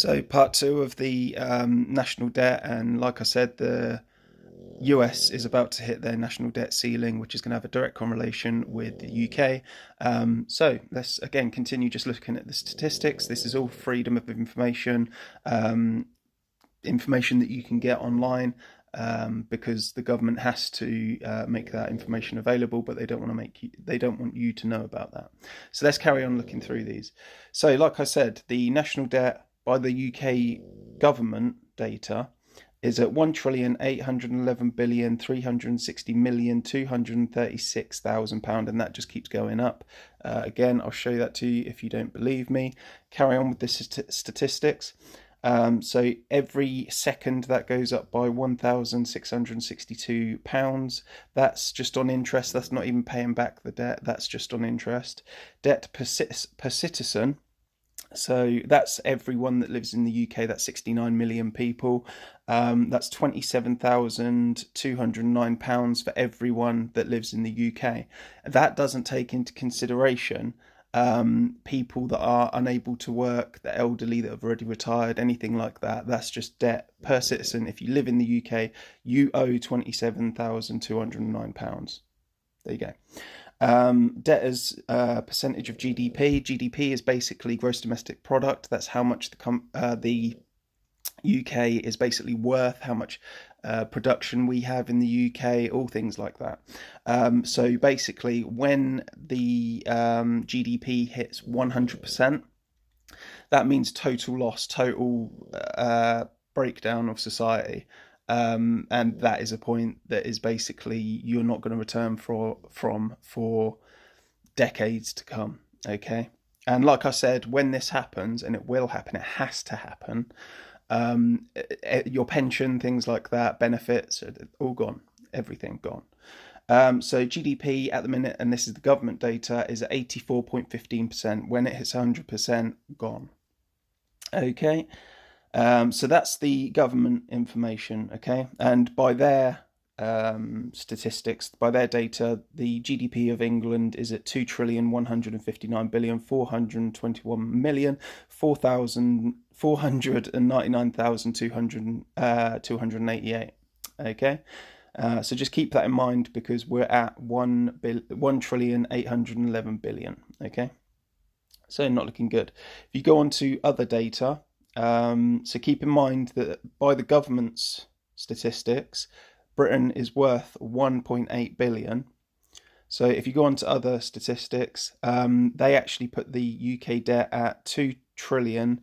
So part two of the national debt, and like I said, the US is about to hit their national debt ceiling, which is going to have a direct correlation with the UK. So let's again continue just looking at the statistics. This is all freedom of information, um, information that you can get online. Because the government has to make that information available, but they don't want to they don't want you to know about that. So let's carry on looking through these. So, like I said, the national debt by the UK government data is at 1,811,360,236,000 pound, and that just keeps going up. Again, I'll show you that to you if you don't believe me. Carry on with the statistics. So every second that goes up by £1,662. That's just on interest. That's not even paying back the debt. That's just on interest. Debt per citizen. So that's everyone that lives in the UK. That's 69 million people. That's £27,209 for everyone that lives in the UK. That doesn't take into consideration people that are unable to work, the elderly that have already retired, anything like that. That's just debt per citizen. If you live in the UK, you owe £27,209. There you go. Debt as a percentage of GDP. GDP is basically gross domestic product. That's how much the UK is basically worth, how much production we have in the UK, all things like that. So basically, when the GDP hits 100%, that means total loss, total breakdown of society. And that is a point that is basically you're not going to return from for decades to come. Okay. And like I said, when this happens, and it will happen, it has to happen, your pension, things like that, benefits, all gone, everything gone. So GDP at the minute, and this is the government data, is at 84.15%. When it hits 100%, gone. Okay. So that's the government information. Okay. And by their statistics, by their data, the GDP of England is at 2,159,421,499,288. Okay. So just keep that in mind because we're at 1,811,000,000,000. Okay. So not looking good. If you go on to other data, so keep in mind that by the government's statistics, Britain is worth 1.8 billion. So if you go on to other statistics, they actually put the UK debt at 2 trillion